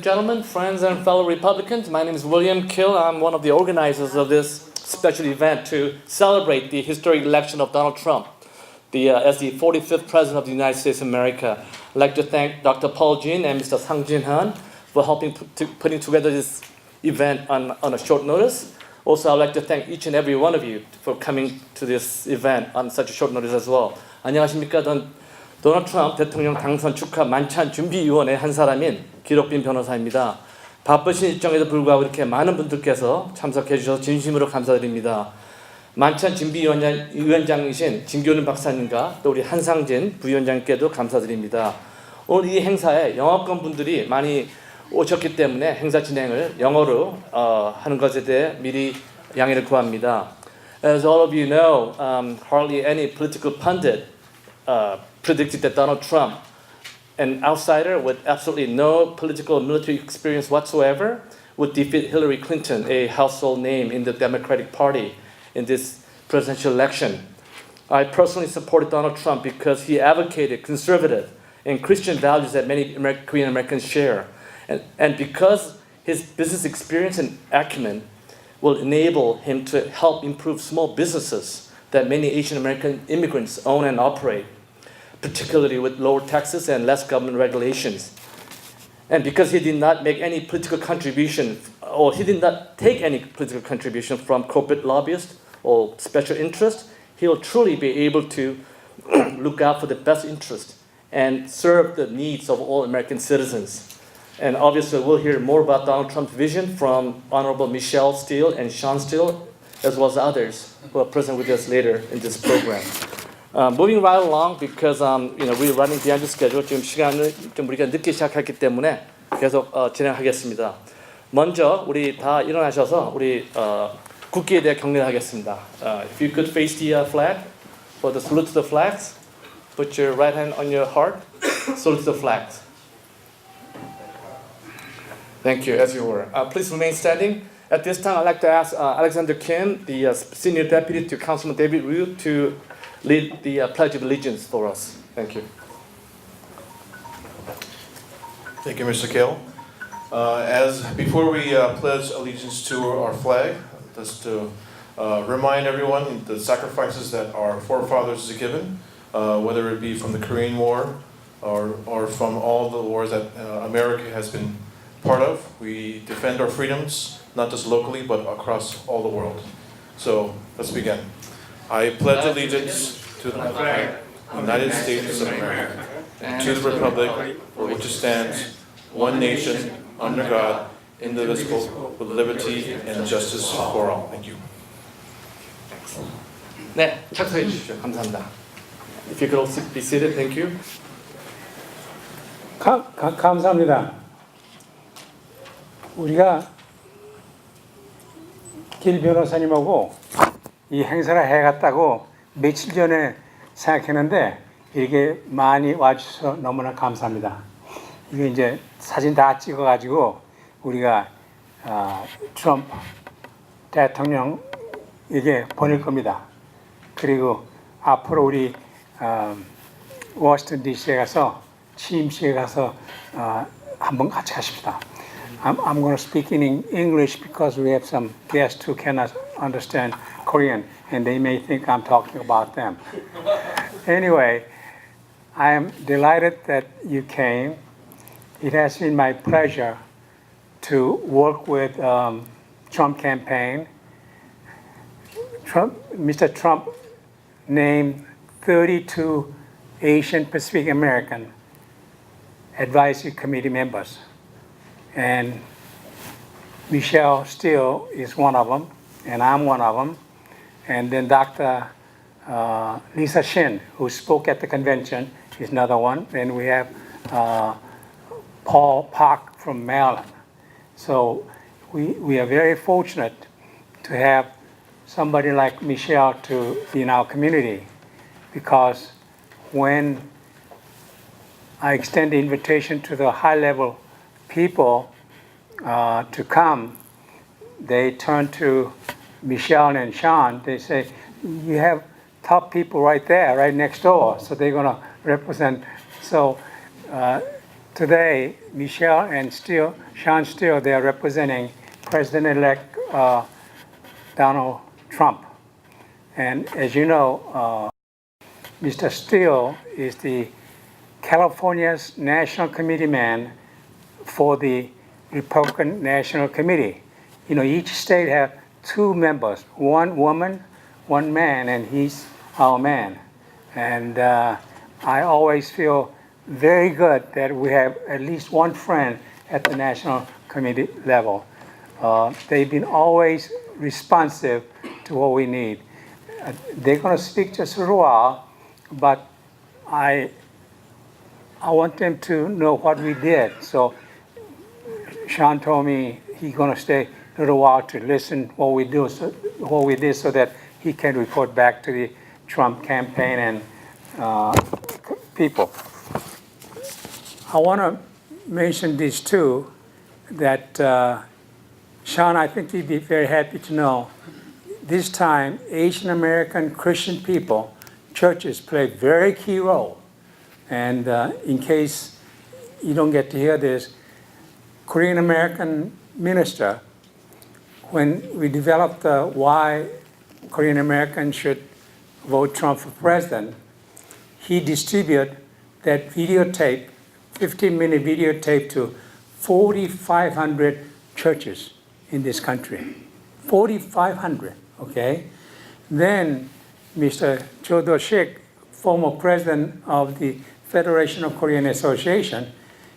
Gentlemen, friends, and fellow Republicans, my name is William Kill. I'm one of the organizers of this special event to celebrate the historic election of Donald Trump as the 45th President of the United States of America. I'd like to thank Dr. Paul Jin and Mr. Sang Jin Han for helping putting together this event on a short notice. Also, I'd like to thank each and every one of you for coming to this event on such a short notice as well. 안녕하십니까? 도널드 트럼프 대통령 당선 축하 만찬 준비위원회 한 사람인 기록빈 변호사입니다. 바쁘신 일정에도 불구하고 이렇게 많은 분들께서 참석해 주셔서 진심으로 감사드립니다. 만찬 준비위원장이신 진교훈 박사님과 또 우리 한상진 부위원장께도 감사드립니다. 오늘 이 행사에 영어권 분들이 많이 오셨기 때문에 행사 진행을 영어로 하는 것에 대해 미리 양해를 구합니다. As all of you know, hardly any political pundit predicted that Donald Trump, an outsider with absolutely no political and military experience whatsoever, would defeat Hillary Clinton, a household name in the Democratic Party, in this presidential election. I personally supported Donald Trump because he advocated conservative and Christian values that many Korean Americans share. And because his business experience and acumen will enable him to help improve small businesses that many Asian American immigrants own and operate, particularly with lower taxes and less government regulations. And because he did not make any political contribution, or he did not take any political contribution from corporate lobbyists or special interests, he will truly be able to look out for the best interest and serve the needs of all American citizens. And obviously, we'll hear more about Donald Trump's vision from Honorable Michelle Steele and Sean Steele, as well as others who are present with us later in this program. Moving right along, because we're running behind the schedule. 지금 시간을 좀 우리가 늦게 시작했기 때문에 계속 진행하겠습니다. 먼저 우리 다 일어나셔서 우리 국기에 대해 경례를 하겠습니다. If you could face the flag for the salute to the flags, put your right hand on your heart, salute to the flags. Thank you, as you were. Please remain standing. At this time, I'd like to ask Alexander Kim, the Senior Deputy to Councilman David Ryu, to lead the Pledge of Allegiance for us. Thank you. Thank you, Mr. Kale. Before we pledge allegiance to our flag, just to remind everyone the sacrifices that our forefathers have given, whether it be from the Korean War or from all the wars that America has been part of. We defend our freedoms, not just locally, but across all the world. So let's begin. I pledge allegiance to the flag of the United States of America, and to the republic for which it stands, one nation, under God, indivisible, with liberty and justice for all. Thank you. 네, 착석해 주십시오. 감사합니다. If you could all be seated, thank you. 감사합니다. 우리가 길 변호사님하고 이 행사를 해갔다고 며칠 전에 생각했는데 이렇게 많이 와주셔서 너무나 감사합니다. 이게 이제 사진 다 찍어가지고 우리가 트럼프 대통령에게 보낼 겁니다. 그리고 앞으로 우리 워싱턴 DC에 가서 취임식에 가서 한번 같이 가십시다. I'm going to speak in English because we have some guests who cannot understand Korean and they may think I'm talking about them. Anyway, I am delighted that you came. It has been my pleasure to work with Trump campaign. Mr. Trump named 32 Asian Pacific American advisory committee members. And Michelle Steele is one of them, and I'm one of them. And then Dr. Lisa Shin, who spoke at the convention, is another one. And we have Paul Park from Maryland. So we are very fortunate to have somebody like Michelle to be in our community, because when I extend the invitation to the high-level people to come, they turn to Michelle and Sean. They say, we have top people right there, right next door, so they're going to represent. So today, Michelle and Sean Steele, they are representing President-elect Donald Trump. And as you know, Mr. Steele is the California's National Committee man for the Republican National Committee. You know, each state have 2 members, 1 woman, 1 man, and he's our man. And I always feel very good that we have at least 1 friend at the National Committee level. They've been always responsive to what we need. They're going to speak just a little while, but I want them to know what we did. So Sean told me he's going to stay a little while to listen what we did, so that he can report back to the Trump campaign and people. I want to mention this too, that Sean, I think you'd be very happy to know, this time Asian American Christian people, churches play a very key role. And in case you don't get to hear this, Korean American minister, when we developed why Korean Americans should vote Trump for president, he distributed that videotape, 15-minute videotape, to 4,500 churches in this country. 4,500, okay? Then Mr. Cho Do-shik, former president of the Federation of Korean Association,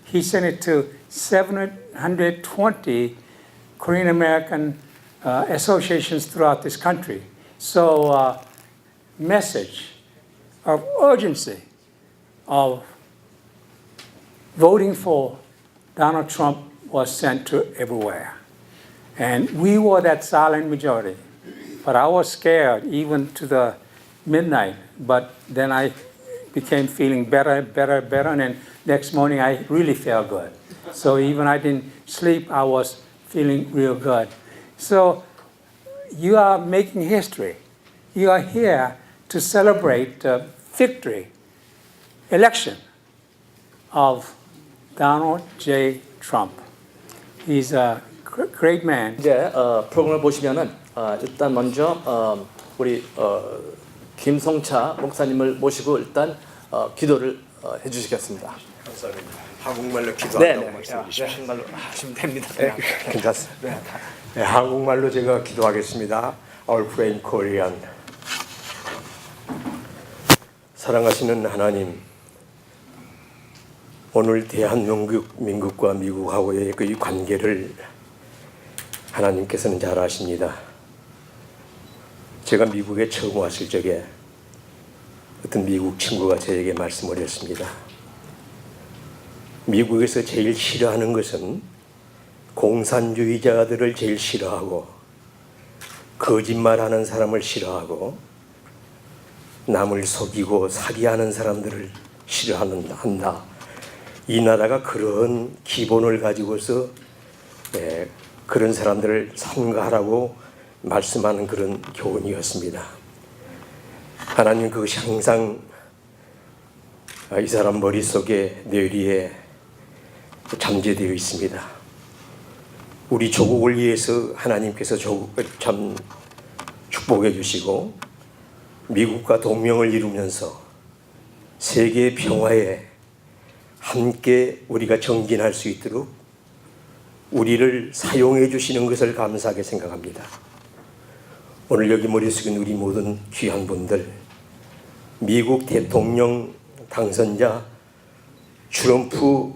he sent it to 720 Korean American associations throughout this country. So message of urgency of voting for Donald Trump was sent to everywhere. And we were that silent majority. But I was scared even to the midnight. But then I became feeling better, and then next morning I really felt good. So even I didn't sleep, I was feeling real good. So you are making history. You are here to celebrate the victory, election of Donald J. Trump. He's a great man. 이제 프로그램을 보시면은 일단 먼저 우리 김성차 목사님을 모시고 일단 기도를 해주시겠습니다. 감사합니다. 한국말로 기도한다고 말씀해 주십시오. 한국말로 하시면 됩니다. 네, 괜찮습니다. 네, 한국말로 제가 기도하겠습니다. Our friend Korean. 사랑하시는 하나님, 오늘 대한민국과 미국하고의 그 관계를 하나님께서는 잘 아십니다. 제가 미국에 처음 왔을 적에 어떤 미국 친구가 저에게 말씀을 했습니다. 미국에서 제일 싫어하는 것은 공산주의자들을 제일 싫어하고 거짓말하는 사람을 싫어하고 남을 속이고 사기하는 사람들을 싫어한다. 이 나라가 그런 기본을 가지고서 그런 사람들을 삼가하라고 말씀하는 그런 교훈이었습니다. 하나님, 그것이 항상 이 사람 머릿속에 뇌리에 잠재되어 있습니다. 우리 조국을 위해서 하나님께서 참 축복해 주시고 미국과 동맹을 이루면서 세계 평화에 함께 우리가 정진할 수 있도록 우리를 사용해 주시는 것을 감사하게 생각합니다. 오늘 여기 머리 숙인 우리 모든 귀한 분들, 미국 대통령 당선자 트럼프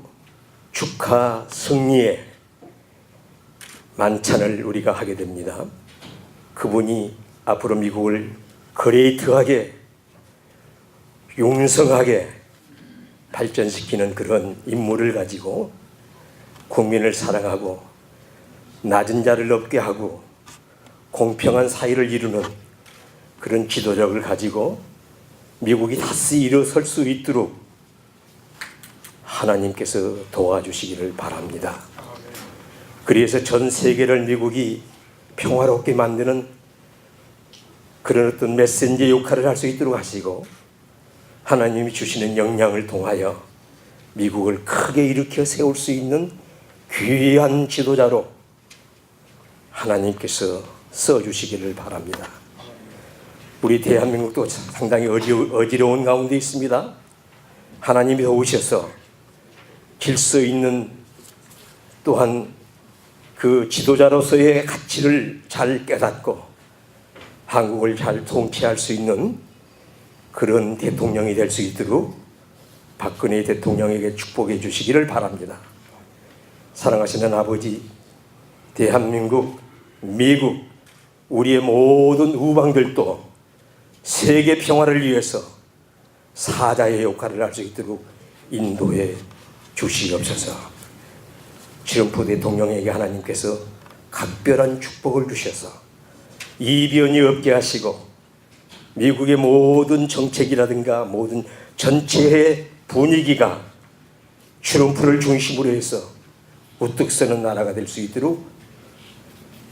축하 승리에 만찬을 우리가 하게 됩니다. 그분이 앞으로 미국을 그레이트하게 용성하게 발전시키는 그런 임무를 가지고 국민을 사랑하고 낮은 자를 높게 하고 공평한 사회를 이루는 그런 지도력을 가지고 미국이 다시 일어설 수 있도록 하나님께서 도와주시기를 바랍니다. 그래서 전 세계를 미국이 평화롭게 만드는 그런 어떤 메신저 역할을 할 수 있도록 하시고 하나님이 주시는 역량을 통하여 미국을 크게 일으켜 세울 수 있는 귀한 지도자로 하나님께서 써주시기를 바랍니다. 우리 대한민국도 상당히 어지러운 가운데 있습니다. 하나님이 도우셔서 질서 있는 또한 그 지도자로서의 가치를 잘 깨닫고 한국을 잘 통치할 수 있는 그런 대통령이 될 수 있도록 박근혜 대통령에게 축복해 주시기를 바랍니다. 사랑하시는 아버지, 대한민국, 미국, 우리의 모든 우방들도 세계 평화를 위해서 사자의 역할을 할 수 있도록 인도해 주시옵소서. 트럼프 대통령에게 하나님께서 각별한 축복을 주셔서 이변이 없게 하시고 미국의 모든 정책이라든가 모든 전체의 분위기가 트럼프를 중심으로 해서 우뚝 서는 나라가 될 수 있도록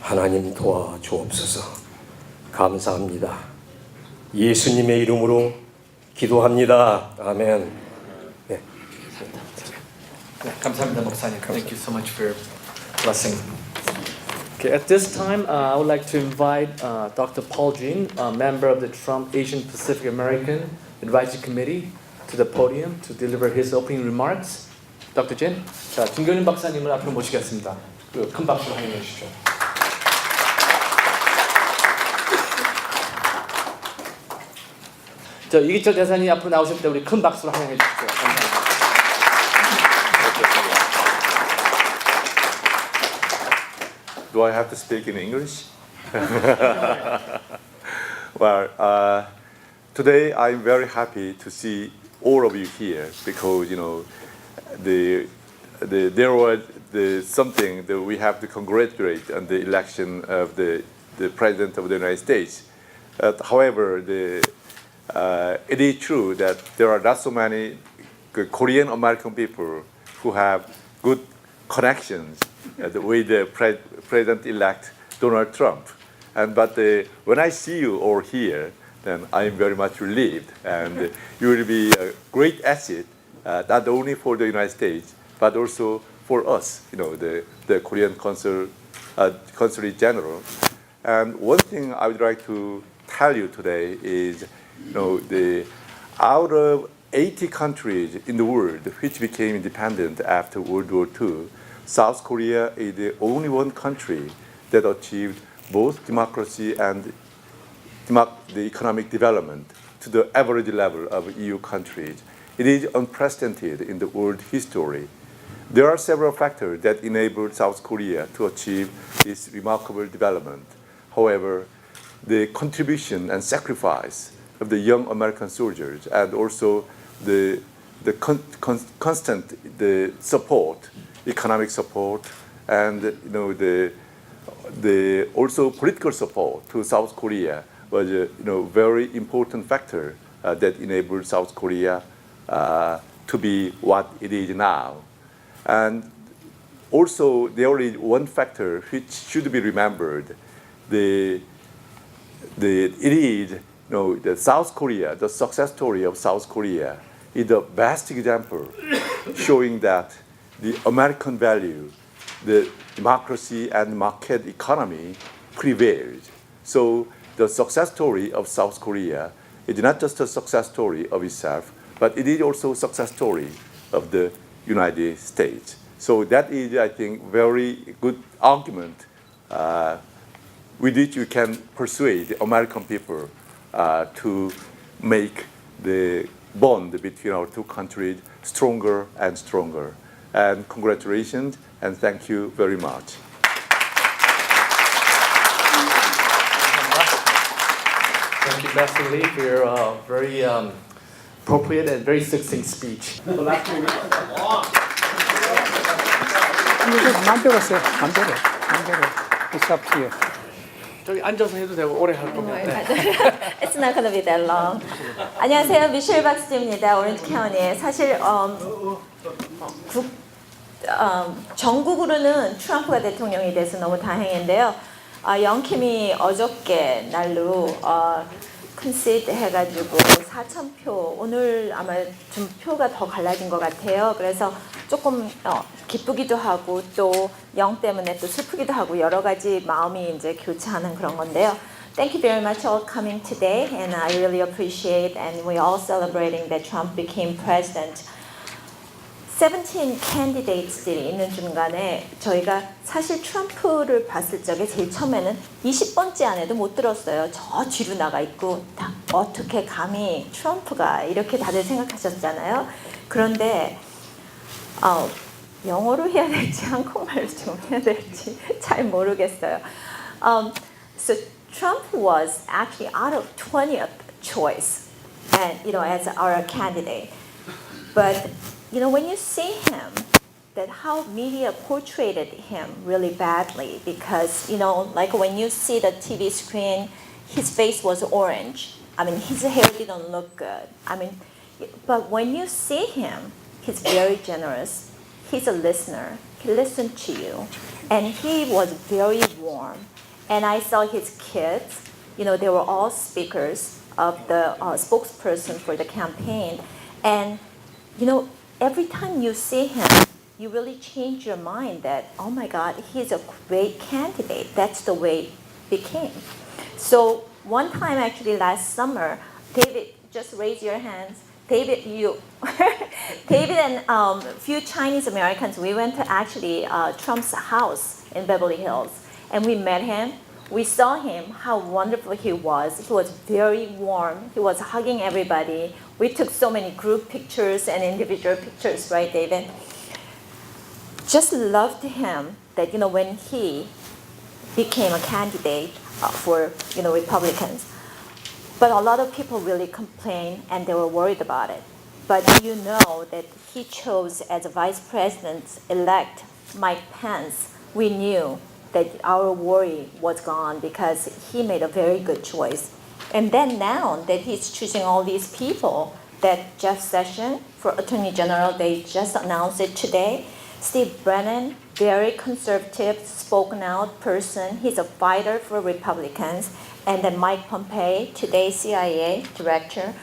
하나님 도와주옵소서. 감사합니다. 예수님의 이름으로 기도합니다. 아멘. 네. 감사합니다, 목사님. Thank you so much for your blessing. Okay, at this time, I would like to invite Dr. Paul Jean, a member of the Trump Asian Pacific American Advisory Committee, to the podium to deliver his opening remarks. Dr. Jean, 자, 김경림 박사님을 앞으로 모시겠습니다. 큰 박수로 환영해 주시죠. 저 이기철 대사님 앞으로 나오실 때 우리 큰 박수로 환영해 주시죠. 감사합니다. Do I have to speak in English? Well, today I'm very happy to see all of you here because there was something that we have to congratulate on the election of the president of the United States. However, it is true that there are not so many Korean American people who have good connections with the President-elect Donald Trump. But when I see you all here, then I'm very much relieved, and you will be a great asset, not only for the United States, but also for us, the Korean Consulate General. And one thing I would like to tell you today is, out of 80 countries in the world which became independent after World War II, South Korea is the only one country that achieved both democracy and the economic development to the average level of EU countries. It is unprecedented in the world history. There are several factors that enabled South Korea to achieve this remarkable development. However, the contribution and sacrifice of the young American soldiers and also the constant support, economic support, and the also political support to South Korea was a very important factor that enabled South Korea to be what it is now. And also there is one factor which should be remembered. The South Korea, the success story of South Korea is the best example showing that the American value, the democracy and market economy prevailed. So the success story of South Korea is not just a success story of itself, but it is also a success story of the United States. So that is, I think, very good argument with which you can persuade the American people to make the bond between our two countries stronger and stronger. And congratulations, and thank you very much. Thank you, Pastor Lee, for your very appropriate and very succinct speech. 마음대로 써요. 마음대로. It's up to you. 저기 앉아서 해도 되고 오래 할 거면. 네. It's not gonna be that long. 안녕하세요, 미셸 박스입니다. 오렌지 카운티에 사실 전국으로는 트럼프가 대통령이 돼서 너무 다행인데요. 영킴이 어저께 날로 컨시드 해가지고 4,000표, 오늘 아마 좀 표가 더 갈라진 것 같아요. 그래서 조금 기쁘기도 하고 또 영 때문에 또 슬프기도 하고 여러 가지 마음이 이제 교차하는 그런 건데요. Thank you very much all coming today, and I really appreciate, and we all celebrating that Trump became president. 17 candidates들이 있는 중간에 저희가 사실 트럼프를 봤을 적에 제일 처음에는 20번째 안에도 못 들었어요. 저 뒤로 나가 있고 어떻게 감히 트럼프가 이렇게 다들 생각하셨잖아요. 그런데 영어로 해야 될지 한국말로 좀 해야 될지 잘 모르겠어요. So Trump was actually out of 20th choice, and as our candidate. But when you see him, that how media portrayed him really badly, because like when you see the TV screen, his face was orange. I mean, his hair didn't look good. But when you see him, he's very generous. He's a listener. He listened to you, and he was very warm. And I saw his kids. They were all speakers of the spokesperson for the campaign, and every time you see him, you really change your mind that, oh my God, he's a great candidate. That's the way it became. So one time, actually last summer, David, just raise your hands. David, David and a few Chinese Americans, we went to actually Trump's house in Beverly Hills, and we met him. We saw him, how wonderful he was. He was very warm. He was hugging everybody. We took so many group pictures and individual pictures, right, David? Just loved him that, when he became a candidate for, Republicans. But a lot of people really complained and they were worried about it. But that he chose as a vice president-elect Mike Pence, we knew that our worry was gone because he made a very good choice. And then now that he's choosing all these people, that Jeff Sessions for Attorney General, they just announced it today. Steve Bannon, very conservative, spoken out person. He's a fighter for Republicans. And then Mike Pompeo, today CIA director.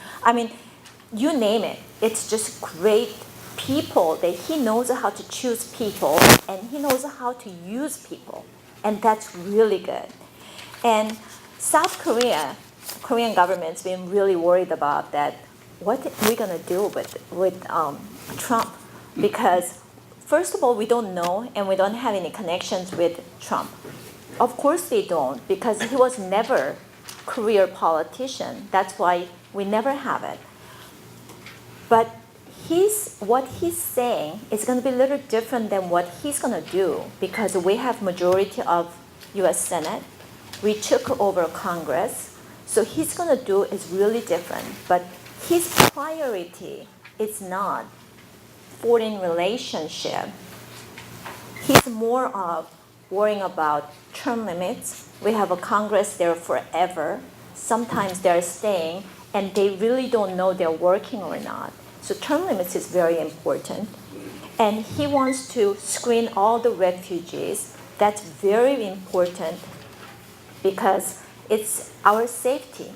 You name it. It's just great people that he knows how to choose people and he knows how to use people. And that's really good. And South Korea, Korean government's been really worried about that. What are we going to do with Trump? Because first of all, we don't know and we don't have any connections with Trump. Of course they don't, because he was never a career politician. That's why we never have it. But what he's saying is going to be a little different than what he's going to do, because we have majority of U.S. Senate. We took over Congress. So he's going to do is really different. But his priority is not foreign relationship. He's more of worrying about term limits. We have a Congress there forever. Sometimes they're staying, and they really don't know they're working or not. So term limits is very important. And he wants to screen all the refugees. That's very important because it's our safety.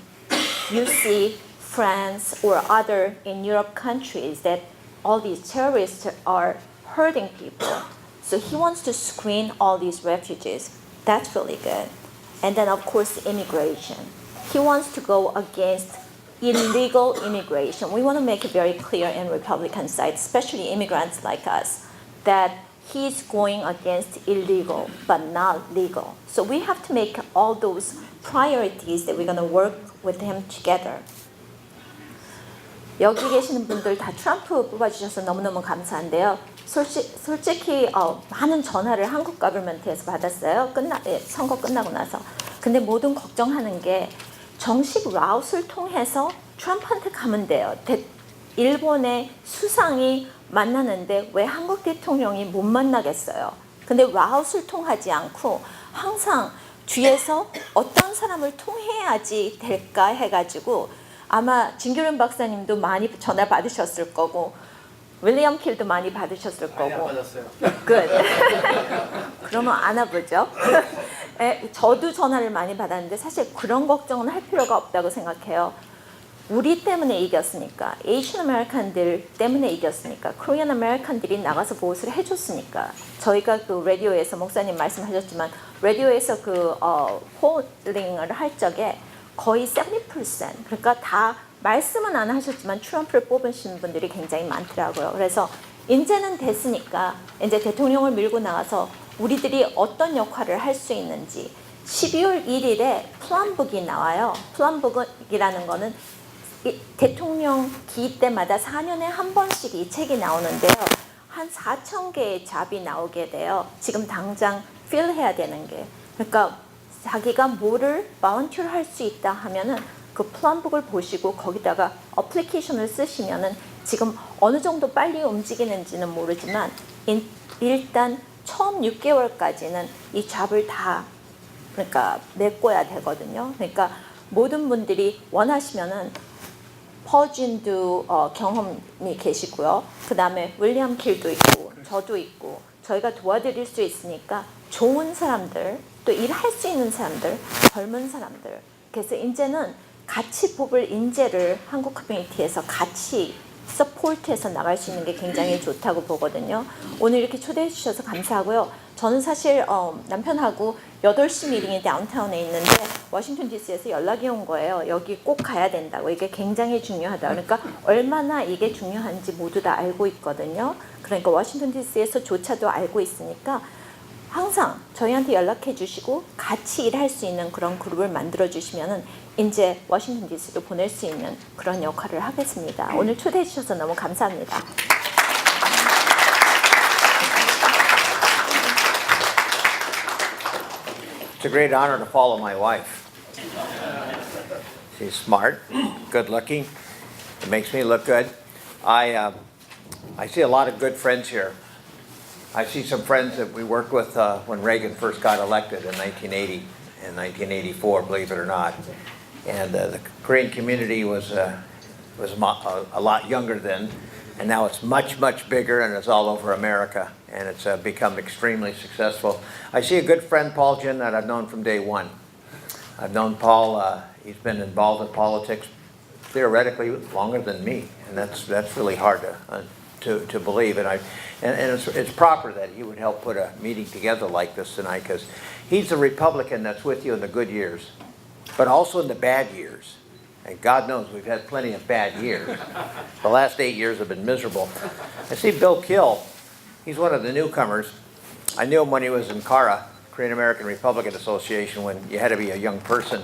You see France or other in Europe countries that all these terrorists are hurting people. So he wants to screen all these refugees. That's really good. And then of course immigration. He wants to go against illegal immigration. We want to make it very clear in Republican side, especially immigrants like us, that he's going against illegal but not legal. So we have to make all those priorities that we're going to work with him together. 여기 계시는 분들 다 트럼프 뽑아주셔서 너무너무 감사한데요. 솔직히 많은 전화를 한국 거버먼트에서 받았어요. 선거 끝나고 나서. 근데 모든 걱정하는 게 정식 라웃을 통해서 트럼프한테 가면 돼요. 일본의 수상이 만나는데 왜 한국 대통령이 못 만나겠어요? 근데 라웃을 통하지 않고 항상 뒤에서 어떤 사람을 통해야지 될까 해가지고 아마 진규련 박사님도 많이 전화 받으셨을 거고 윌리엄 킬도 많이 받으셨을 거고. 받았어요. Good. 그러면 안 와보죠. 저도 전화를 많이 받았는데 사실 그런 걱정은 할 필요가 없다고 생각해요. 우리 때문에 이겼으니까, 에이션 아메리칸들 때문에 이겼으니까, 코리안 아메리칸들이 나가서 보호를 해줬으니까, 저희가 그 라디오에서 목사님 말씀하셨지만 라디오에서 그 폴링을 할 적에 거의 70%, 그러니까 다 말씀은 안 하셨지만 트럼프를 뽑으신 분들이 굉장히 많더라고요. 그래서 이제는 됐으니까 이제 대통령을 밀고 나가서 우리들이 어떤 역할을 할 수 있는지 12월 1일에 플럼북이 나와요. 플럼북이라는 거는 대통령 기 때마다 4년에 한 번씩 이 책이 나오는데요. 한 4천 개의 잡이 나오게 돼요. 지금 당장 필해야 되는 게. 그러니까 자기가 뭐를 바운티를 할 수 있다 하면은 그 플럼북을 보시고 거기다가 어플리케이션을 쓰시면은 지금 어느 정도 빨리 움직이는지는 모르지만 일단 처음 6개월까지는 이 잡을 다 그러니까 메꿔야 되거든요. 그러니까 모든 분들이 원하시면은 퍼진도 경험이 계시고요. 그 다음에 윌리엄 킬도 있고 저도 있고 저희가 도와드릴 수 있으니까 좋은 사람들 또 일할 수 있는 사람들 젊은 사람들 그래서 이제는 같이 뽑을 인재를 한국 커뮤니티에서 같이 서포트해서 나갈 수 있는 게 굉장히 좋다고 보거든요. 오늘 이렇게 초대해 주셔서 감사하고요. 저는 사실 남편하고 8시 미팅이 다운타운에 있는데 워싱턴 DC에서 연락이 온 거예요. 여기 꼭 가야 된다고. 이게 굉장히 중요하다. 그러니까 얼마나 이게 중요한지 모두 다 알고 있거든요. 그러니까 워싱턴 DC에서조차도 알고 있으니까 항상 저희한테 연락해 주시고 같이 일할 수 있는 그런 그룹을 만들어 주시면은 이제 워싱턴 DC도 보낼 수 있는 그런 역할을 하겠습니다. 오늘 초대해 주셔서 너무 감사합니다. It's a great honor to follow my wife. She's smart, good looking. It makes me look good. I see a lot of good friends here. I see some friends that we worked with when Reagan first got elected in 1980 and 1984, believe it or not. And the Korean community was a lot younger then, and now it's much, much bigger, and it's all over America, and it's become extremely successful. I see a good friend, Paul Jin, that I've known from day one. I've known Paul, he's been involved in politics theoretically longer than me, and that's really hard to believe, and it's proper that he would help put a meeting together like this tonight, because he's a Republican that's with you in the good years, but also in the bad years. And God knows we've had plenty of bad years. The last 8 years have been miserable. I see Bill Kill. He's one of the newcomers. I knew him when he was in CARA, Korean American Republican Association, when you had to be a young person.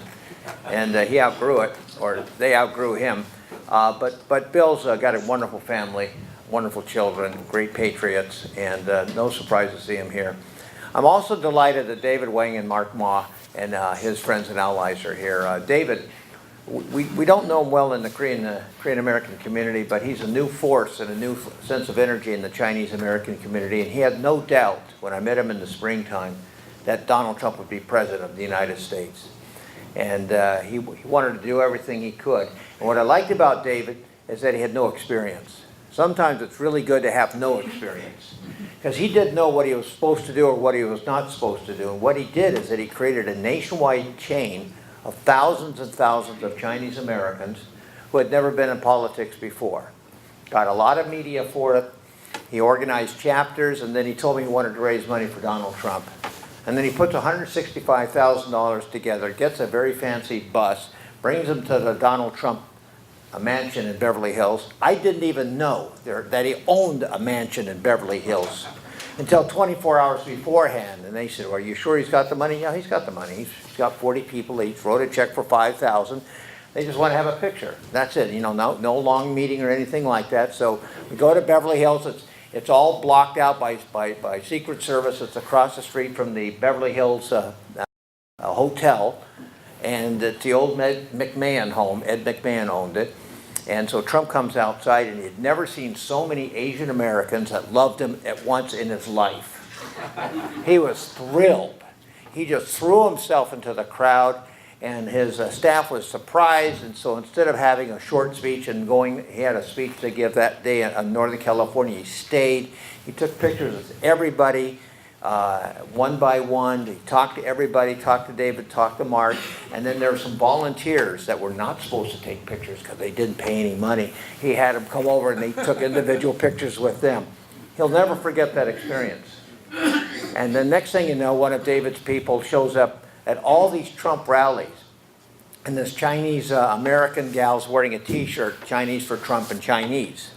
And he outgrew it, or they outgrew him. But Bill's got a wonderful family, wonderful children, great patriots, and no surprise to see him here. I'm also delighted that David Wang and Mark Ma and his friends and allies are here. David, we don't know him well in the Korean American community, but he's a new force and a new sense of energy in the Chinese American community. And he had no doubt when I met him in the springtime that Donald Trump would be president of the United States. And he wanted to do everything he could. And what I liked about David is that he had no experience. Sometimes it's really good to have no experience, because he didn't know what he was supposed to do or what he was not supposed to do. And what he did is that he created a nationwide chain of thousands and thousands of Chinese Americans who had never been in politics before. Got a lot of media for it. He organized chapters, and then he told me he wanted to raise money for Donald Trump. And then he puts $165,000 together, gets a very fancy bus, brings him to the Donald Trump mansion in Beverly Hills. I didn't even know that he owned a mansion in Beverly Hills until 24 hours beforehand. And they said, well, are you sure he's got the money? Yeah, he's got the money. He's got 40 people. He wrote a check for $5,000. They just want to have a picture. That's it. You know, no long meeting or anything like that. So we go to Beverly Hills. It's all blocked out by Secret Service. It's across the street from the Beverly Hills hotel. And it's the old McMahon home. Ed McMahon owned it. And so Trump comes outside, and he'd never seen so many Asian Americans that loved him at once in his life. He was thrilled. He just threw himself into the crowd, and his staff was surprised. And so instead of having a short speech and going, he had a speech to give that day in Northern California. He stayed. He took pictures with everybody. one by one. He talked to everybody, talked to David, talked to Mark, and then there were some volunteers that were not supposed to take pictures because they didn't pay any money. He had them come over and they took individual pictures with them. He'll never forget that experience. And the next thing you know, one of David's people shows up at all these Trump rallies. And this Chinese American gal's wearing a t-shirt, Chinese for Trump and Chinese.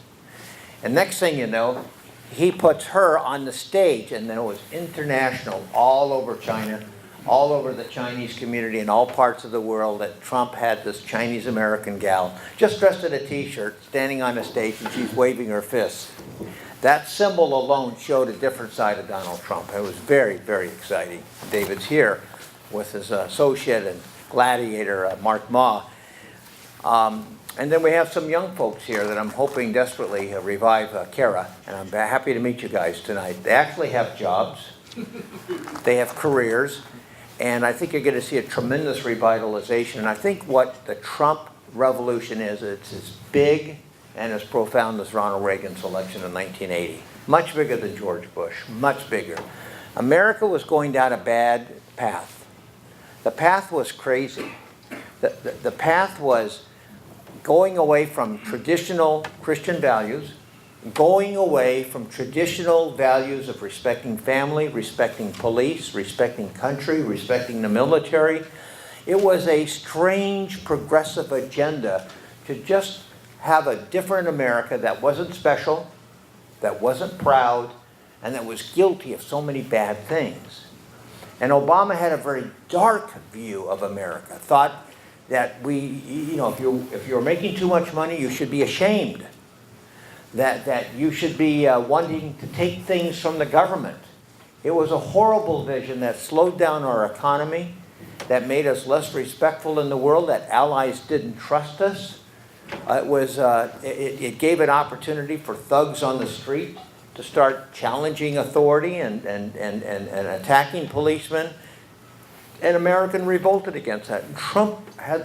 And next thing you know, he puts her on the stage, and then it was international, all over China, all over the Chinese community in all parts of the world, that Trump had this Chinese American gal just dressed in a t-shirt, standing on the stage, and she's waving her fists. That symbol alone showed a different side of Donald Trump. It was very, very exciting. David's here with his associate and gladiator, Mark Ma. And then we have some young folks here that I'm hoping desperately revive Kara, and I'm happy to meet you guys tonight. They actually have jobs, they have careers, and I think you're going to see a tremendous revitalization. And I think what the Trump revolution is, it's as big and as profound as Ronald Reagan's election in 1980. Much bigger than George Bush, much bigger. America was going down a bad path. The path was crazy. The path was going away from traditional Christian values, going away from traditional values of respecting family, respecting police, respecting country, respecting the military. It was a strange progressive agenda to just have a different America that wasn't special, that wasn't proud, and that was guilty of so many bad things. And Obama had a very dark view of America, thought that if you're making too much money, you should be ashamed. That you should be wanting to take things from the government. It was a horrible vision that slowed down our economy, that made us less respectful in the world, that allies didn't trust us. It gave an opportunity for thugs on the street to start challenging authority and attacking policemen. And American revolted against that. Trump has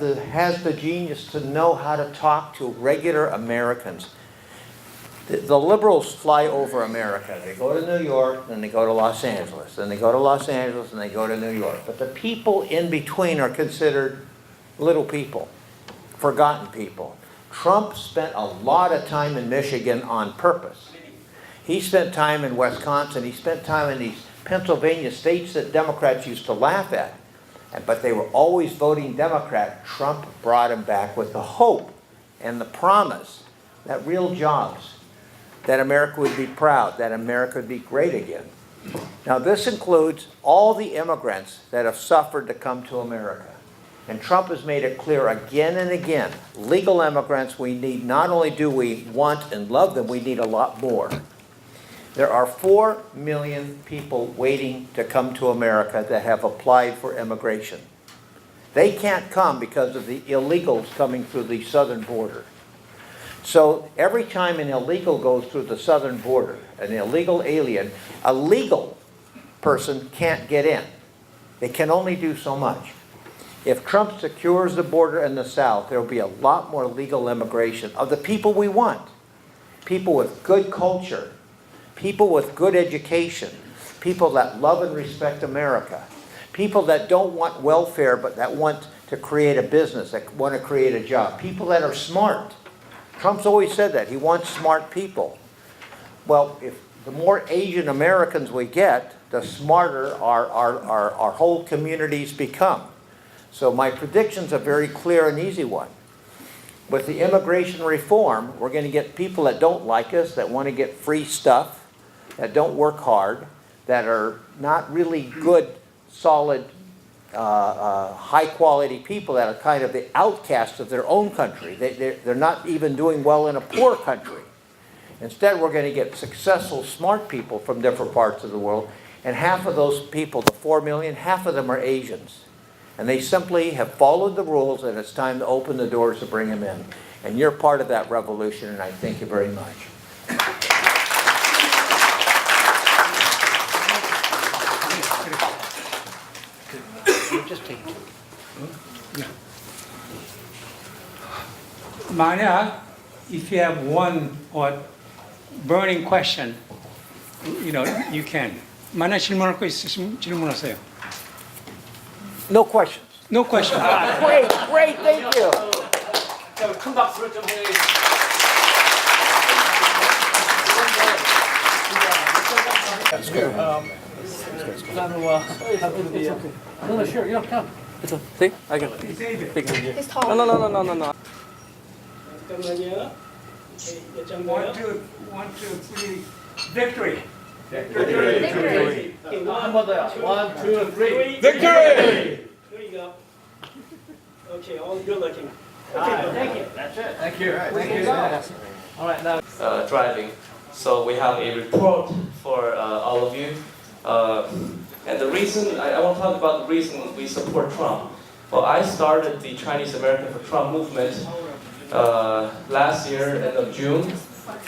the genius to know how to talk to regular Americans. The liberals fly over America. They go to New York, then they go to Los Angeles, then they go to Los Angeles, and they go to New York. But the people in between are considered little people, forgotten people. Trump spent a lot of time in Michigan on purpose. He spent time in Wisconsin. He spent time in these Pennsylvania states that Democrats used to laugh at. But they were always voting Democrat. Trump brought them back with the hope and the promise that real jobs, that America would be proud, that America would be great again. Now this includes all the immigrants that have suffered to come to America. And Trump has made it clear again and again, legal immigrants, we need, not only do we want and love them, we need a lot more. There are 4 million people waiting to come to America that have applied for immigration. They can't come because of the illegals coming through the southern border. So every time an illegal goes through the southern border, an illegal alien, a legal person can't get in. They can only do so much. If Trump secures the border in the south, there will be a lot more legal immigration of the people we want. People with good culture, people with good education, people that love and respect America, people that don't want welfare but that want to create a business, that want to create a job, people that are smart. Trump's always said that. He wants smart people. Well, if the more Asian Americans we get, the smarter our whole communities become. So my prediction's a very clear and easy one. With the immigration reform, we're going to get people that don't like us, that want to get free stuff, that don't work hard, that are not really good, solid, high-quality people, that are kind of the outcasts of their own country. They're not even doing well in a poor country. Instead, we're going to get successful, smart people from different parts of the world, and half of those people, the 4 million, half of them are Asians. And they simply have followed the rules, and it's time to open the doors to bring them in. And you're part of that revolution, and I thank you very much. Just take two. 만약 if you have one or burning question, you can. 만약 질문할 거 있으시면 질문하세요. No questions. No question. Great, great, thank you. 자, 큰 박수를 좀 해. No, no, sure, you don't come. It's a see, I can. He's tall. No. 잠깐만요. One, two, three. Victory. Victory. 한번 더요. 1, 2, 3. There you go. Okay, all good looking. Thank you. That's it. Thank you. All right, now driving. So we have a report for all of you. And the reason, I want to talk about the reason we support Trump. Well, I started the Chinese American for Trump movement last year, end of June.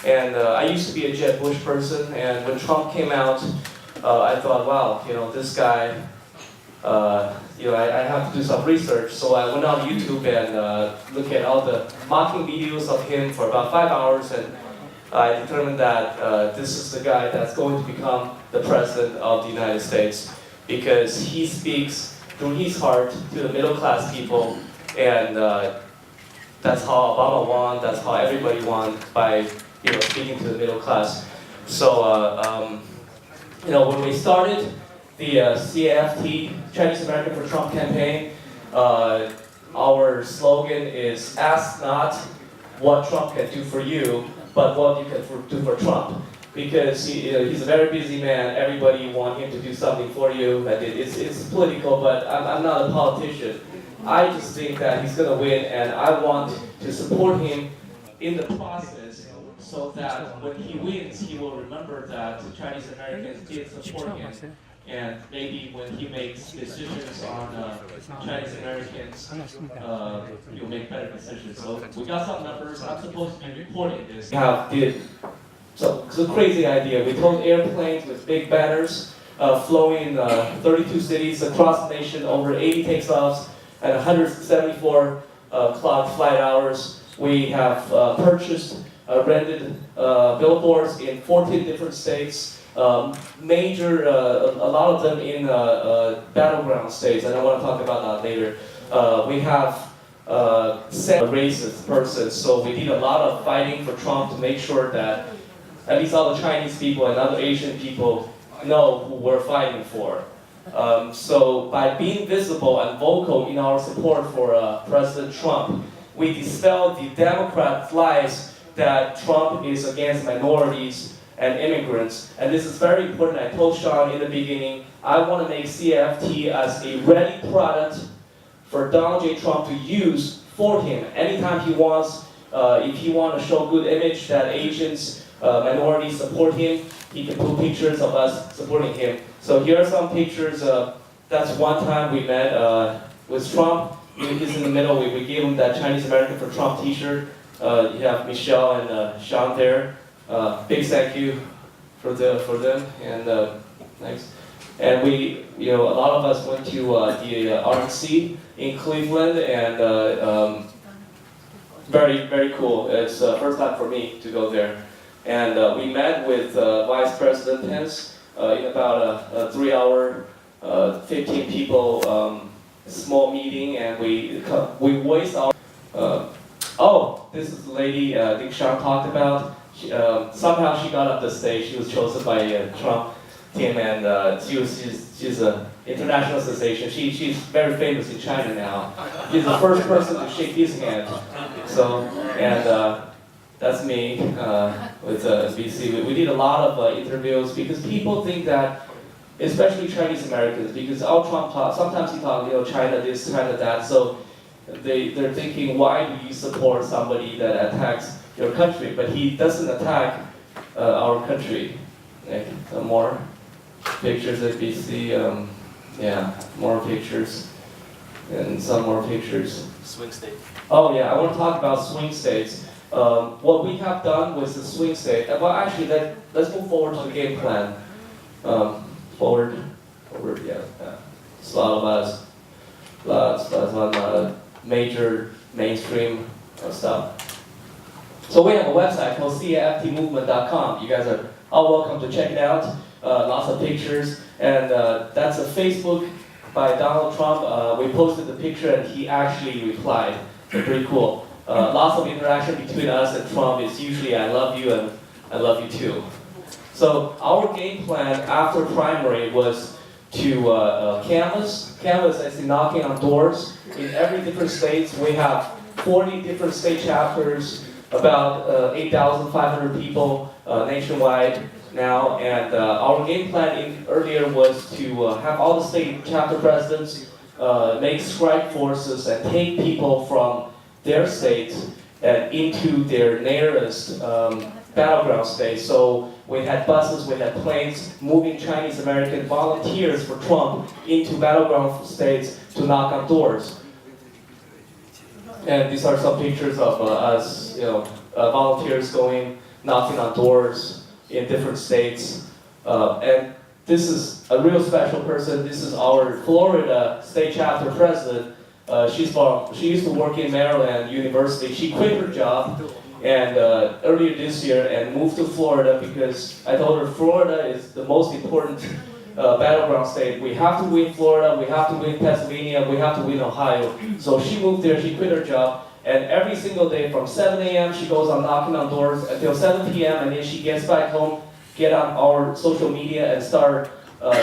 And I used to be a Jeb Bush person, and when Trump came out, I thought, wow, this guy, I have to do some research. So I went on YouTube and looked at all the mocking videos of him for about 5 hours, and I determined that this is the guy that's going to become the president of the United States, because he speaks through his heart to the middle class people, and that's how Obama won, that's how everybody won, by speaking to the middle class. So when we started the CAFT, Chinese American for Trump campaign, our slogan is "Ask not what Trump can do for you, but what you can do for Trump." Because he's a very busy man. Everybody want him to do something for you, and it's political. But I'm not a politician. I just think that he's gonna win, and I want to support him in the process, so that when he wins, he will remember that the Chinese Americans did support him. And maybe when he makes decisions on Chinese Americans, he'll make better decisions. So we got some numbers. I'm supposed to be reporting this. It's a crazy idea. We told airplanes with big banners flowing 32 cities across the nation, over 80 takeoffs, and 174 clock flight hours. We have purchased, rented billboards in 14 different states. Major, a lot of them in battleground states, and I want to talk about that later. We have set racist persons, so we did a lot of fighting for Trump to make sure that at least all the Chinese people and other Asian people know who we're fighting for. So by being visible and vocal in our support for President Trump, we dispel the Democrat lies that Trump is against minorities and immigrants. And this is very important. I told Sean in the beginning, I want to make CFT as a ready product for Donald J. Trump to use for him anytime he wants. If he wants to show good image that Asians, minorities support him, he can put pictures of us supporting him. So here are some pictures. That's one time we met with Trump. He's in the middle. We gave him that Chinese American for Trump t-shirt. You have Michelle and Sean there. Big thank you for them, and thanks. And a lot of us went to the RNC in Cleveland, and very, very cool. It's the first time for me to go there. And we met with Vice President Pence in about a 3-hour, 15 people small meeting, and we voiced our. This is the lady I think Sean talked about. Somehow she got up the stage. She was chosen by Trump team, and she's an international sensation. She's very famous in China now. She's the first person to shake his hand. So, and that's me with BC. We did a lot of interviews because people think that, especially Chinese Americans, because our Trump talk, sometimes he talks, China this, China that. So they're thinking, why do you support somebody that attacks your country? But he doesn't attack our country. Okay, some more pictures at BC. More pictures. And some more pictures. Swing state. Oh yeah, I want to talk about swing states. What we have done with the swing state, well actually let's move forward to the game plan. Forward, yeah. It's a lot of us, lots of major mainstream stuff. So we have a website called caftmovement.com. You guys are all welcome to check it out. lots of pictures, and that's a Facebook by Donald Trump. We posted the picture and he actually replied. So pretty cool. Lots of interaction between us and Trump is usually I love you and I love you too. So our game plan after primary was to canvas. Canvas is knocking on doors. In every different states, we have 40 different state chapters, about 8,500 people nationwide now. And our game plan earlier was to have all the state chapter presidents make strike forces and take people from their states and into their nearest battleground states. So we had buses, we had planes moving Chinese American volunteers for Trump into battleground states to knock on doors. And these are some pictures of us, volunteers going, knocking on doors in different states. And this is a real special person. This is our Florida state chapter president. She used to work in Maryland University. She quit her job and earlier this year and moved to Florida because I told her Florida is the most important battleground state. We have to win Florida, we have to win Pennsylvania, we have to win Ohio. So she moved there, she quit her job, and every single day from 7 a.m. she goes on knocking on doors until 7 p.m. and then she gets back home, get on our social media and start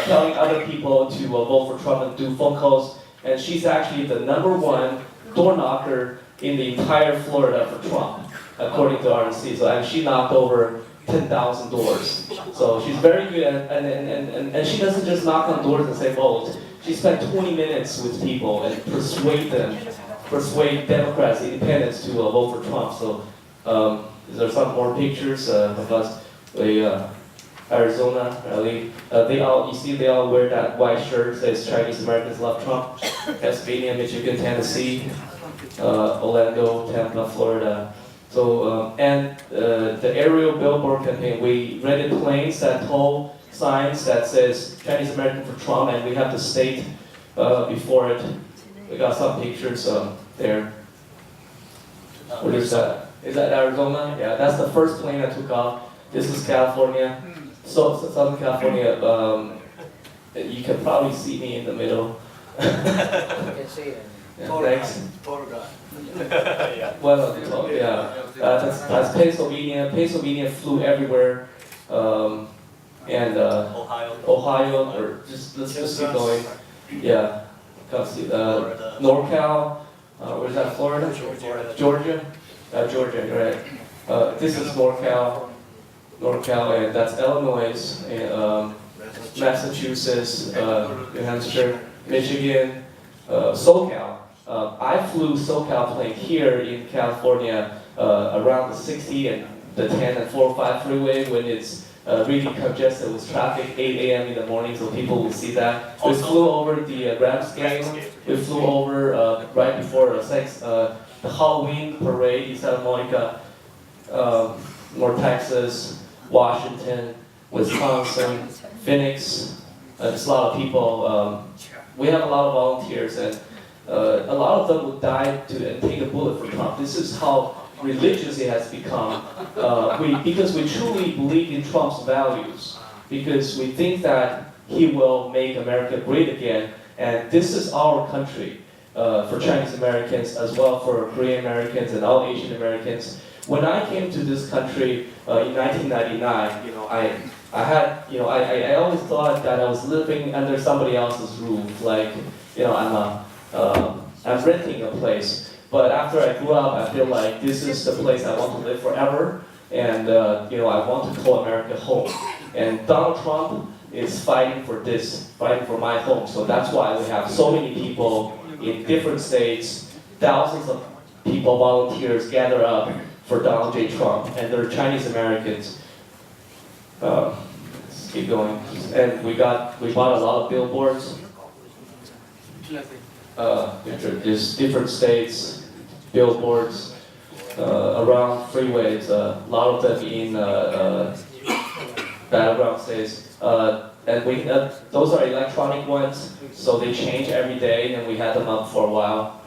telling other people to vote for Trump and do phone calls. And she's actually the #1 door knocker in the entire Florida for Trump, according to RNC. So, and she knocked over 10,000 doors. So she's very good, and she doesn't just knock on doors and say vote. She spent 20 minutes with people and persuade Democrats, independents to vote for Trump. So there are some more pictures of us. Arizona, they all wear that white shirt that says Chinese Americans love Trump. Pennsylvania, Michigan, Tennessee, Orlando, Tampa, Florida. So, and the aerial billboard campaign, we rented planes that tow signs that says Chinese American for Trump, and we have the state before it. We got some pictures there. What is that? Is that Arizona? Yeah, that's the first plane that took off. This is California. So Southern California, you can probably see me in the middle. You can see it. Yeah, thanks. Photograph. Well, yeah, that's Pennsylvania. Pennsylvania flew everywhere, and Ohio, or let's just keep going. Yeah, NorCal. Where's that? Florida? Georgia. Georgia, right? This is NorCal, and that's Illinois, and Massachusetts, New Hampshire, Michigan, SoCal. I flew SoCal plane here in California around the 60 and the 10 and 405 freeway when it's really congested with traffic, 8 a.m. in the morning, so people will see that. We flew over the Rams game. We flew over right before the Halloween parade in Santa Monica, North Texas, Washington, Wisconsin, Phoenix. There's a lot of people. We have a lot of volunteers, and a lot of them would die to take a bullet for Trump. This is how religious it has become. Because we truly believe in Trump's values, because we think that he will make America great again, and this is our country for Chinese Americans as well for Korean Americans and all Asian Americans. When I came to this country in 1999, I always thought that I was living under somebody else's roof, like I'm renting a place. But after I grew up, I feel like this is the place I want to live forever, and I want to call America home. And Donald Trump is fighting for this, fighting for my home. So that's why we have so many people in different states, thousands of people, volunteers, gather up for Donald J. Trump, and they're Chinese Americans. Let's keep going. And we bought a lot of billboards. There's different states. Billboards around freeways, a lot of them in battleground states. And those are electronic ones, so they change every day, and we had them up for a while.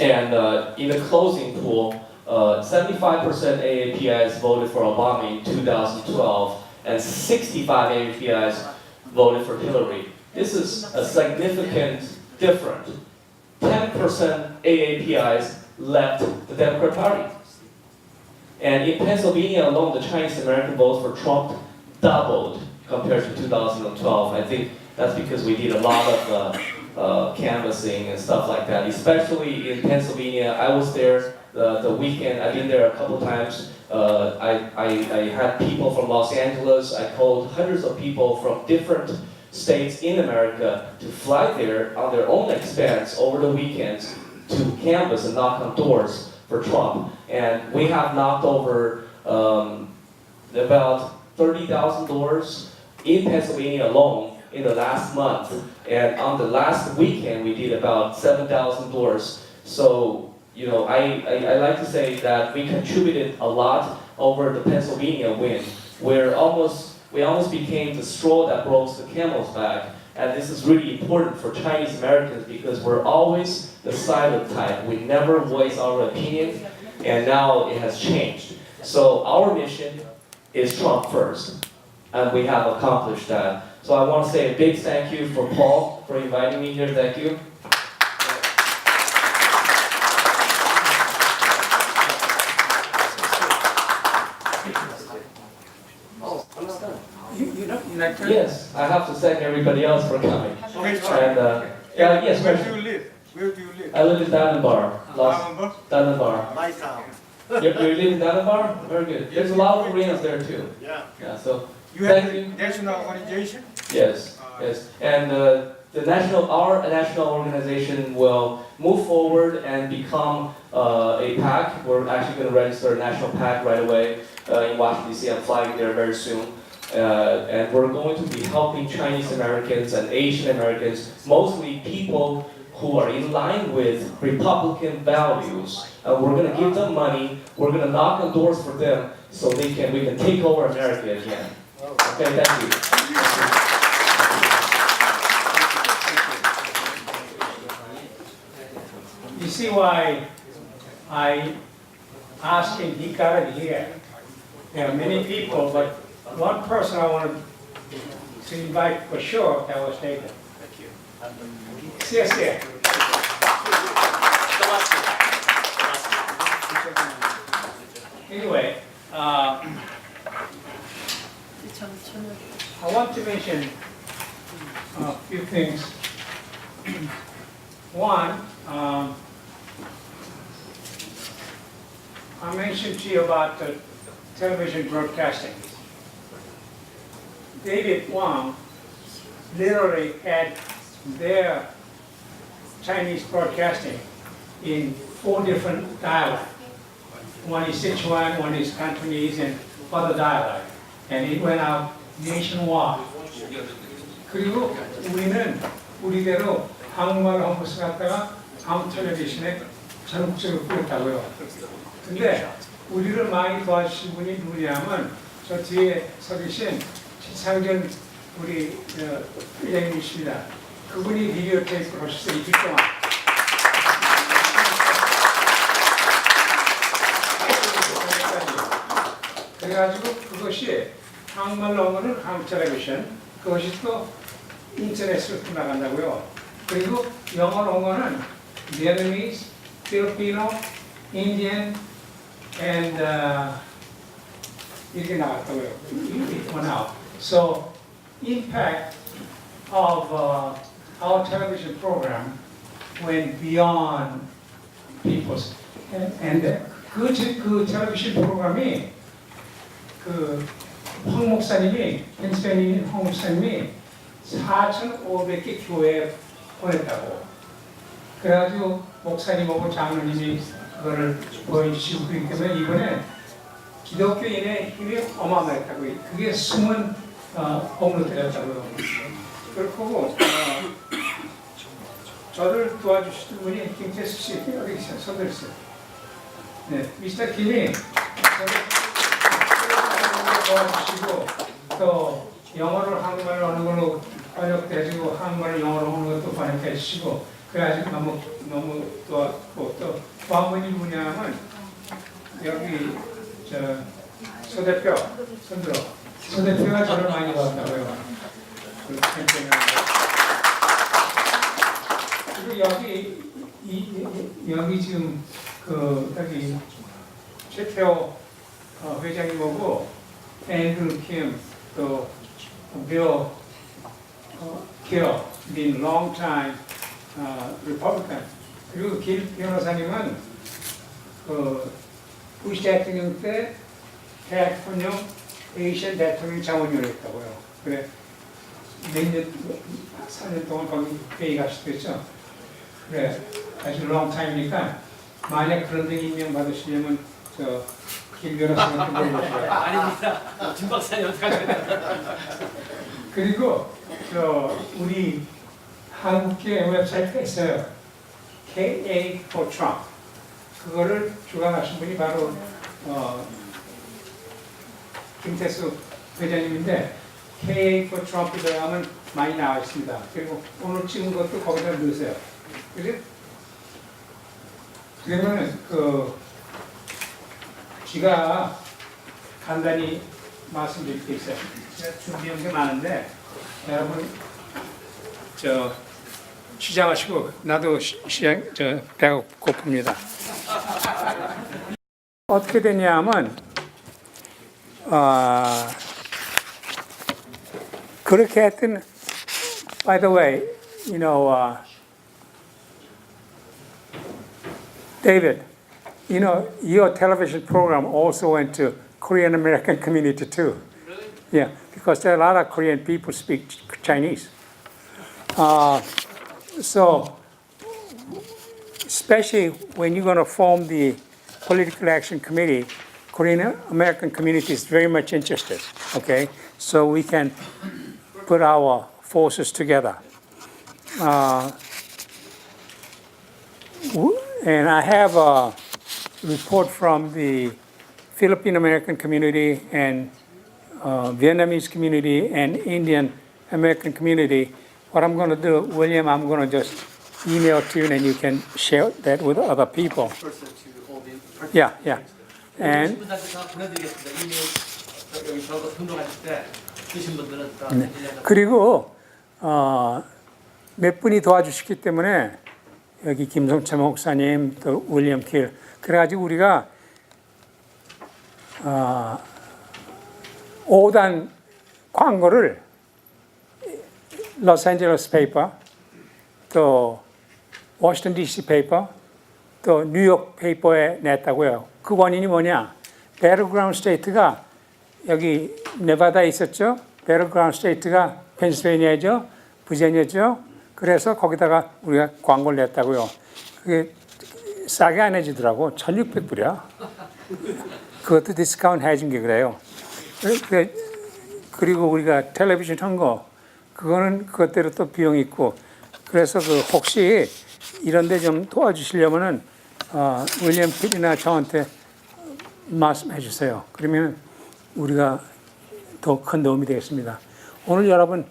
And in the closing poll, 75% AAPIs voted for Obama in 2012, and 65 AAPIs voted for Hillary. This is a significant difference. 10% AAPIs left the Democrat Party. And in Pennsylvania alone, the Chinese American votes for Trump doubled compared to 2012. I think that's because we did a lot of canvassing and stuff like that, especially in Pennsylvania. I was there the weekend. I've been there a couple times. I had people from Los Angeles. I called hundreds of people from different states in America to fly there on their own expense over the weekends to canvass and knock on doors for Trump. And we have knocked over about 30,000 doors in Pennsylvania alone in the last month. And on the last weekend, we did about 7,000 doors. So, you know, I like to say that we contributed a lot over the Pennsylvania win, where we almost became the straw that broke the camel's back. And this is really important for Chinese Americans because we're always the silent type. We never voice our opinion, and now it has changed. So our mission is Trump first, and we have accomplished that. So I want to say a big thank you for Paul for inviting me here. Thank you. Yes, I have to thank everybody else for coming. And yes, Where do you live? Where do you live? I live in Dandenbar. Dandenbar? Dandenbar. My town. You live in Dandenbar? Very good. There's a lot of Koreans there too. Yeah. Yeah. So You have thank a you. national organization? Yes. Yes. And our national organization will move forward and become a PAC. We're actually going to register a national PAC right away in Washington D.C. I'm flying there very soon. And we're going to be helping Chinese Americans and Asian Americans, mostly people who are in line with Republican values. And we're going to give them money. We're going to knock on doors for them so we can take over America again. Okay, thank you. You see why I asked him, he got it here. There are many people, but one person I wanted to invite for sure, that was David. Thank you. Yes, yes. Anyway, I want to mention a few things. One, I mentioned to you about the television broadcasting. David Wang literally had their Chinese broadcasting in 4 different dialects. One is Sichuan, one is Cantonese, and other dialect. And it went out nationwide. 그리고 우리대로 한국말 홍보스 갖다가 아무 텔레비전에 전국적으로 뿌렸다고요. 근데 우리를 많이 도와주신 분이 누구냐면 저 뒤에 서 계신 지상전 우리 회장님이십니다. 그분이 비디오 테이프를 하셨어요. 2주 동안. 그래가지고 그것이 한국말로 오면은 한국 텔레비전, 그것이 또 인터넷으로 또 나간다고요. 그리고 영어로 온 거는 Vietnamese, Filipino, Indian, and 이렇게 나왔다고요. It went out. So, impact of our television program went beyond people's. And 그 텔레비전 프로그램이 황 목사님이, 펜실베니아 황 목사님이 4,500개 교회에 보냈다고. 그래가지고 목사님하고 장로님이 그거를 보여주시고 그렇기 때문에 이번에 기독교인의 힘이 어마어마했다고. 그게 숨은 공로들이었다고요. 그렇고 저를 도와주시던 분이 김태수 씨 여기 서들었어요. 네, 미스터 김이 도와주시고 또 영어를 한국말로 하는 걸로 번역해주고 한국말을 영어로 하는 것도 번역해주시고 그래가지고 너무 도왔고 또 한 분이 뭐냐면 여기 저 소대표 손들어 조 대표가 저를 많이 봤다고요. 그 캠페인을. 그리고 여기 지금 그 여기 최태호 회장님하고 앤드루 킴 또 빌 킬 been long time Republican. 그리고 길 변호사님은 그 부시 대통령 때 대통령 에이션 대통령 자문위원했다고요. 그래 몇년 4년 동안 거기 회의 가시겠죠. 그래 아주 long time니까 만약 그런 데 임명 받으시려면 길 변호사님한테 물어보세요. 아닙니다. 김 박사님 어떡하세요? 그리고 우리 한국계 웹사이트가 있어요. KA for Trump. 그거를 주관하신 분이 바로 김태수 회장님인데 KA for Trump이 들어가면 많이 나와 있습니다. 그리고 오늘 찍은 것도 거기다 넣으세요. 그러면은 제가 간단히 말씀드릴 게 있어요. 제가 준비한 게 많은데 여러분 시작하시고 나도 배가 고픕니다. 어떻게 되냐면 그렇게 했던 by the way, you know, David, you know, your television program also went to Korean American community too. Really? Yeah, because there are a lot of Korean people speak Chinese. So, especially when you're going to form the political action committee, Korean American community is very much interested. Okay, so we can put our forces together. And I have a report from the Philippine American community and Vietnamese community and Indian American community. What I'm going to do, William, I'm going to just email to you and you can share that with other people. Yeah, yeah. And 분들한테 다 보내드리겠습니다. 이메일 여기 저거 등록하실 때 주신 분들은 다 그리고 몇 분이 도와주시기 때문에 여기 김성철 목사님 또 윌리엄 킬 그래가지고 우리가 5단 광고를 로스앤젤레스 페이퍼 또 워싱턴 DC 페이퍼 또 뉴욕 페이퍼에 냈다고요. 그 원인이 뭐냐? 배틀그라운드 스테이트가 여기 네바다에 있었죠. 배틀그라운드 스테이트가 펜실베니아죠. 버지니아죠. 그래서 거기다가 우리가 광고를 냈다고요. 그게 싸게 안 해주더라고. 1,600불이야. 그것도 디스카운트 해준 게 그래요. 그리고 우리가 텔레비전 한 거, 그거는 그것대로 또 비용이 있고. 그래서 혹시 이런 데 좀 도와주시려면은, 윌리엄 필이나 저한테 말씀해 주세요. 그러면 우리가 더 큰 도움이 되겠습니다. 오늘 여러분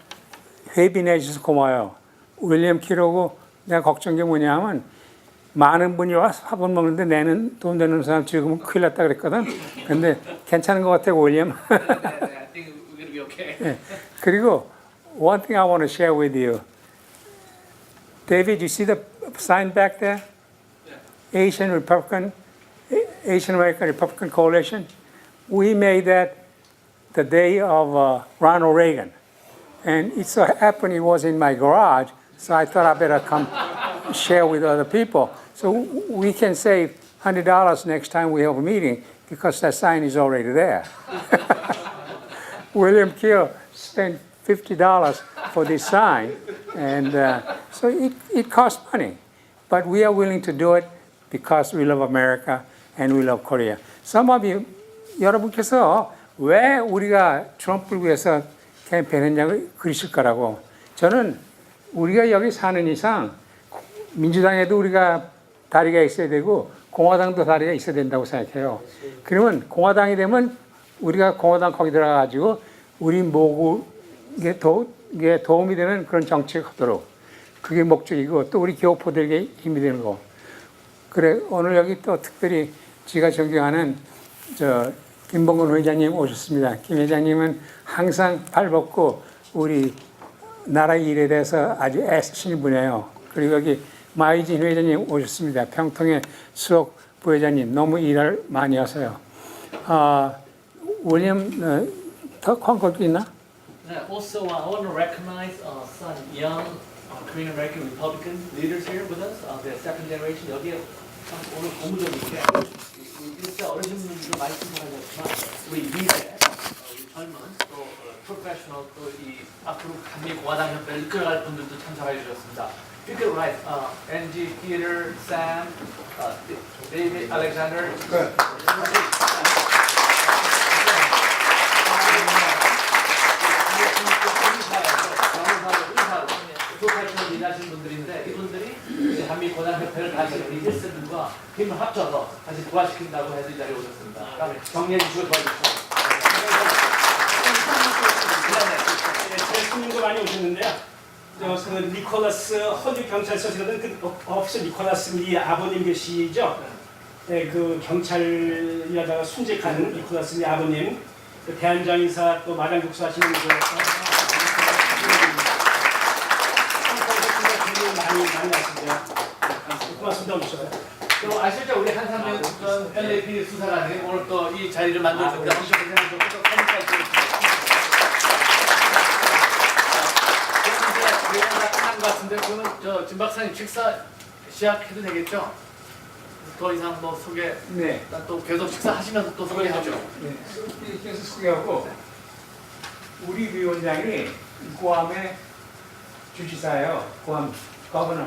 회비 내주셔서 고마워요. 윌리엄 킬하고 내가 걱정한 게 뭐냐면 많은 분이 와서 밥을 먹는데 내는 돈 내는 사람 지금 큰일 났다 그랬거든. 근데 괜찮은 것 같아요, 윌리엄. 네. 그리고 one thing I want to share with you. David, you see the sign back there? Asian American Republican Coalition. We made that the day of Ronald Reagan. And it so happened it was in my garage, so I thought I better come share with other people. So we can save $100 next time we have a meeting because that sign is already there. William Kiel spent $50 for this sign, and so it costs money. But we are willing to do it because we love America and we love Korea. Some of you, 여러분께서 왜 우리가 트럼프를 위해서 캠페인했냐고 그러실 거라고. 저는 우리가 여기 사는 이상 민주당에도 우리가 다리가 있어야 되고 공화당도 다리가 있어야 된다고 생각해요. 그러면 공화당이 되면 우리가 공화당 거기 들어가가지고 우리 모국에 도움이 되는 그런 정책을 하도록 그게 목적이고 또 우리 교포들에게 힘이 되는 거. 그래 오늘 여기 또 특별히 제가 존경하는 김봉근 회장님 오셨습니다. 김 회장님은 항상 발벗고 우리 나라 일에 대해서 아주 애쓰시는 분이에요. 그리고 여기 마이진 회장님 오셨습니다. 평통의 수석 부회장님 너무 일을 많이 하세요. 윌리엄 더 광고도 있나? Also, I want to recognize some young Korean American Republican leaders here with us. They're second generation. 여기에 참 오늘 고무적인데 진짜 어르신분들 말씀하셨지만 우리 미래, 우리 젊은 또 프로페셔널 또 이 앞으로 한미공화당협회를 이끌어갈 분들도 참석해 주셨습니다. Pick it right. NG, Peter, Sam, David, Alexander. 프로페셔널 일하시는 분들인데 이분들이 한미 고당협회를 다시 우리 1세들과 힘을 합쳐서 다시 부활시킨다고 해서 이 자리에 오셨습니다. 그다음에 정리해 주시고 도와주십시오. 제 손님도 많이 오셨는데요. 그 니콜라스 허니 경찰서에서는 그 오피서 니콜라스 미 아버님 계시죠? 네, 그 경찰이라다가 순직한 니콜라스 미 아버님, 그 대한장의사 또 마장국수 하시는 그 많이 하시죠. 고맙습니다. 오셔서. 또 아시죠? 우리 한상명 전 LAPD 수사관이 오늘 또 이 자리를 만들어줍니다. 끝난 것 같은데 그러면 진 박사님 식사 시작해도 되겠죠? 더 이상 뭐 소개 네. 또 계속 식사하시면서 또 소개하죠. 네. 계속 소개하고 우리 위원장이 구암의 주지사예요. 구암 거버너.